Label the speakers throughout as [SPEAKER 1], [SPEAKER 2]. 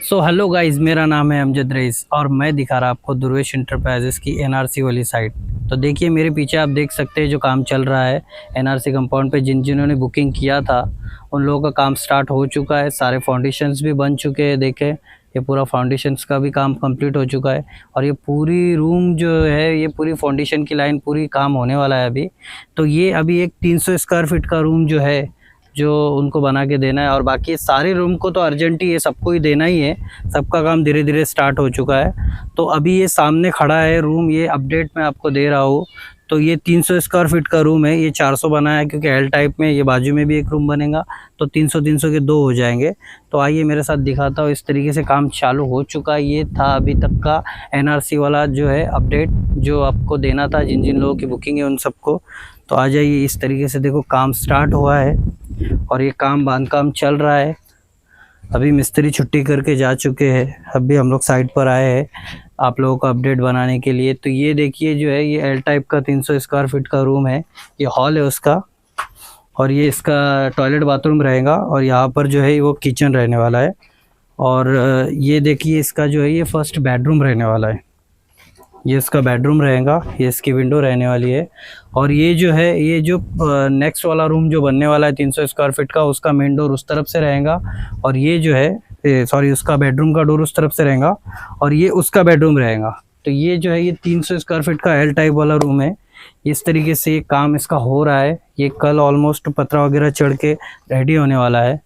[SPEAKER 1] So hello guys, मेरा नाम है अमजद रईस और मैं दिखा रहा आपको दुर्वेश इंटरप्राइजेस की एनआरसी वाली साइट। तो देखिए मेरे पीछे आप देख सकते हैं जो काम चल रहा है एनआरसी कंपाउंड पे। जिन्होंने बुकिंग किया था उन लोगों का काम स्टार्ट हो चुका है। सारे फाउंडेशंस भी बन चुके हैं। देखें ये पूरा फाउंडेशंस का भी काम कंप्लीट हो चुका है और ये पूरी रूम जो है ये पूरी फाउंडेशन की लाइन पूरी काम होने वाला है अभी। तो ये अभी एक 300 स्क्वायर फीट का रूम जो है जो उनको बना के देना है और बाकी सारे रूम को तो अर्जेंट ही है, सबको ही देना ही है। सबका काम धीरे धीरे स्टार्ट हो चुका है। तो अभी ये सामने खड़ा है रूम, ये अपडेट मैं आपको दे रहा हूँ। तो ये 300 स्क्वायर फीट का रूम है, ये 400 बना है क्योंकि एल टाइप में। ये बाजू में भी एक रूम बनेगा तो 300 के 2 हो जाएंगे। तो आइए मेरे साथ दिखाता हूँ। इस तरीके से काम चालू हो चुका है। ये था अभी तक का एनआरसी वाला जो है अपडेट जो आपको देना था जिन जिन लोगों की बुकिंग है उन सबको। तो आ जाइए, इस तरीके से देखो काम स्टार्ट हुआ है और ये बांधकाम चल रहा है। अभी मिस्त्री छुट्टी करके जा चुके हैं, अभी हम लोग साइट पर आए हैं आप लोगों को अपडेट बनाने के लिए। तो ये देखिए जो है ये एल टाइप का 300 स्क्वायर फीट का रूम है। ये हॉल है उसका और ये इसका टॉयलेट बाथरूम रहेगा और यहाँ पर जो है वो किचन रहने वाला है। और ये देखिए इसका जो है ये फर्स्ट बेडरूम रहने वाला है। ये इसका बेडरूम रहेगा, ये इसकी विंडो रहने वाली है। और ये जो है ये जो नेक्स्ट वाला रूम जो बनने वाला है 300 स्क्वायर फीट का, उसका मेन डोर उस तरफ से रहेगा और ये जो है सॉरी उसका बेडरूम का डोर उस तरफ से रहेगा और ये उसका बेडरूम रहेगा। तो ये जो है ये 300 स्क्वायर फीट का एल टाइप वाला रूम है। इस तरीके से काम इसका हो रहा है। ये कल ऑलमोस्ट पत्रा वगैरह चढ़ के रेडी होने वाला है।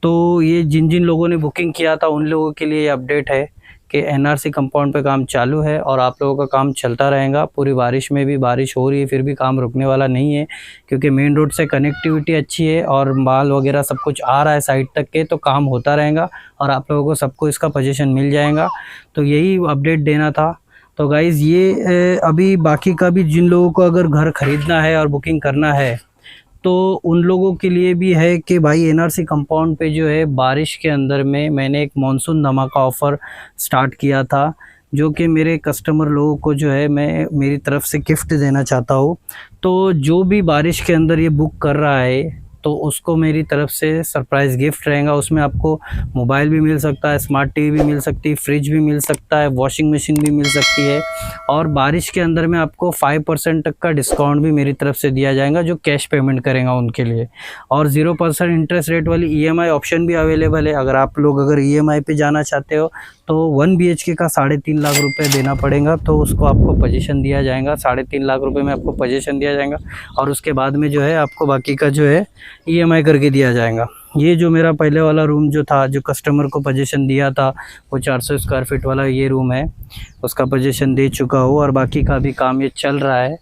[SPEAKER 1] तो ये जिन जिन लोगों ने बुकिंग किया था उन लोगों के लिए अपडेट है कि एनआरसी कंपाउंड पे काम चालू है और आप लोगों का काम चलता रहेगा। पूरी बारिश में भी बारिश हो रही है फिर भी काम रुकने वाला नहीं है क्योंकि मेन रोड से कनेक्टिविटी अच्छी है और माल वगैरह सब कुछ आ रहा है साइड तक के। तो काम होता रहेगा और आप लोगों को सबको इसका पोजीशन मिल जाएगा। तो यही अपडेट देना था। तो गाइज़ ये अभी बाकी का भी जिन लोगों को अगर घर ख़रीदना है और बुकिंग करना है तो उन लोगों के लिए भी है कि भाई एनआरसी कंपाउंड पे जो है बारिश के अंदर में मैंने एक मॉनसून धमाका ऑफ़र स्टार्ट किया था जो कि मेरे कस्टमर लोगों को जो है मैं मेरी तरफ से गिफ्ट देना चाहता हूँ। तो जो भी बारिश के अंदर ये बुक कर रहा है तो उसको मेरी तरफ से सरप्राइज़ गिफ्ट रहेगा। उसमें आपको मोबाइल भी मिल सकता है, स्मार्ट टीवी भी मिल सकती है, फ्रिज भी मिल सकता है, वॉशिंग मशीन भी मिल सकती है और बारिश के अंदर में आपको 5% तक का डिस्काउंट भी मेरी तरफ से दिया जाएगा जो कैश पेमेंट करेगा उनके लिए। और 0% इंटरेस्ट रेट वाली ईएमआई ऑप्शन भी अवेलेबल है। अगर ईएमआई पे जाना चाहते हो तो 1 BHK का 3.5 लाख रुपये देना पड़ेगा तो उसको आपको पोजीशन दिया जाएगा। 3.5 लाख रुपए में आपको पोजीशन दिया जाएगा और उसके बाद में जो है आपको बाकी का जो है ईएमआई करके दिया जाएगा। ये जो मेरा पहले वाला रूम जो था जो कस्टमर को पोजीशन दिया था वो 400 स्क्वायर फीट वाला ये रूम है, उसका पोजीशन दे चुका हूँ और बाकी का भी काम ये चल रहा है।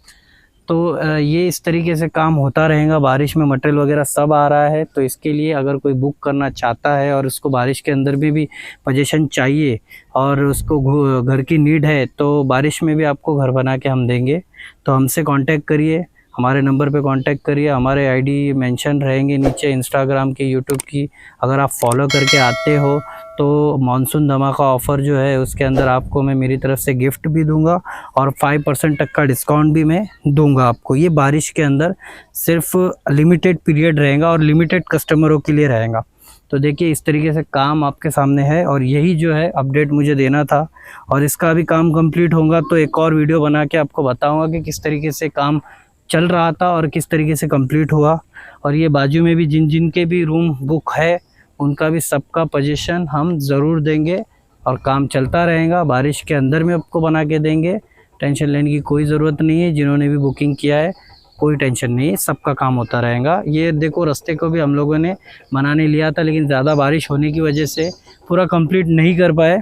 [SPEAKER 1] तो ये इस तरीके से काम होता रहेगा। बारिश में मटेरियल वगैरह सब आ रहा है तो इसके लिए अगर कोई बुक करना चाहता है और उसको बारिश के अंदर भी पोजीशन चाहिए और उसको घर की नीड है तो बारिश में भी आपको घर बना के हम देंगे। तो हमसे कांटेक्ट करिए, हमारे नंबर पे कांटेक्ट करिए। हमारे आईडी मेंशन रहेंगे नीचे, इंस्टाग्राम की, यूट्यूब की। अगर आप फॉलो करके आते हो तो मानसून धमाका ऑफ़र जो है उसके अंदर आपको मैं मेरी तरफ से गिफ्ट भी दूंगा और 5% तक का डिस्काउंट भी मैं दूंगा आपको। ये बारिश के अंदर सिर्फ लिमिटेड पीरियड रहेगा और लिमिटेड कस्टमरों के लिए रहेगा। तो देखिए इस तरीके से काम आपके सामने है और यही जो है अपडेट मुझे देना था और इसका भी काम कंप्लीट होगा तो एक और वीडियो बना के आपको बताऊँगा कि किस तरीके से काम चल रहा था और किस तरीके से कंप्लीट हुआ। और ये बाजू में भी जिन जिन के भी रूम बुक है उनका भी सबका पोजीशन हम ज़रूर देंगे और काम चलता रहेगा। बारिश के अंदर में आपको बना के देंगे, टेंशन लेने की कोई ज़रूरत नहीं है। जिन्होंने भी बुकिंग किया है कोई टेंशन नहीं है, सबका काम होता रहेगा। ये देखो रास्ते को भी हम लोगों ने बनाने लिया था लेकिन ज़्यादा बारिश होने की वजह से पूरा कंप्लीट नहीं कर पाए,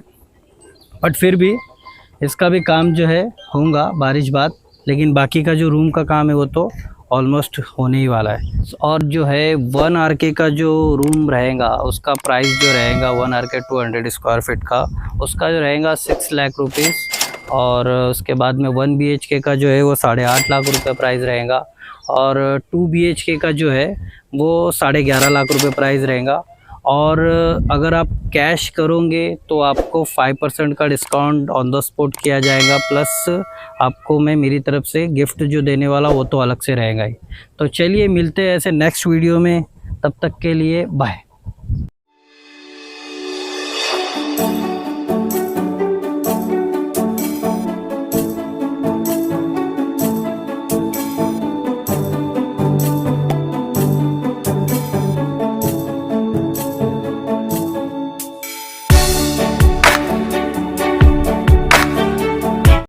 [SPEAKER 1] बट फिर भी इसका भी काम जो है होगा बारिश बाद। लेकिन बाकी का जो रूम का काम है वो तो ऑलमोस्ट होने ही वाला है। और जो है 1 RK का जो रूम रहेगा उसका प्राइस जो रहेगा 1 RK 200 स्क्वायर फीट का उसका जो रहेगा 6 लाख रुपीज़ और उसके बाद में 1 BHK का जो है वो 8.5 लाख रुपये प्राइस रहेगा और 2 BHK का जो है वो 11.5 लाख रुपये प्राइस रहेगा। और अगर आप कैश करोगे तो आपको 5% का डिस्काउंट ऑन द स्पॉट किया जाएगा, प्लस आपको मैं मेरी तरफ से गिफ्ट जो देने वाला वो तो अलग से रहेगा ही। तो चलिए मिलते हैं ऐसे नेक्स्ट वीडियो में, तब तक के लिए बाय।